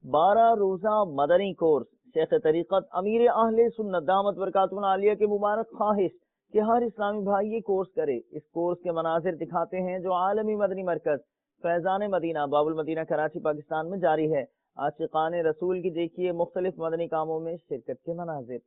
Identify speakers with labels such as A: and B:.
A: 12 روزہ مدنی کورس شیخ طریقت امیر اہل سنت دامت برکاتہ العالیہ کے مبارک خواہش کہ ہر اسلامی بھائی یہ کورس کرے۔ اس کورس کے مناظر دکھاتے ہیں جو عالمی مدنی مرکز فیضان مدینہ باب المدینہ کراچی پاکستان میں جاری ہے۔ عاشقان رسول کی دیکھیے مختلف مدنی کاموں میں شرکت کے مناظر۔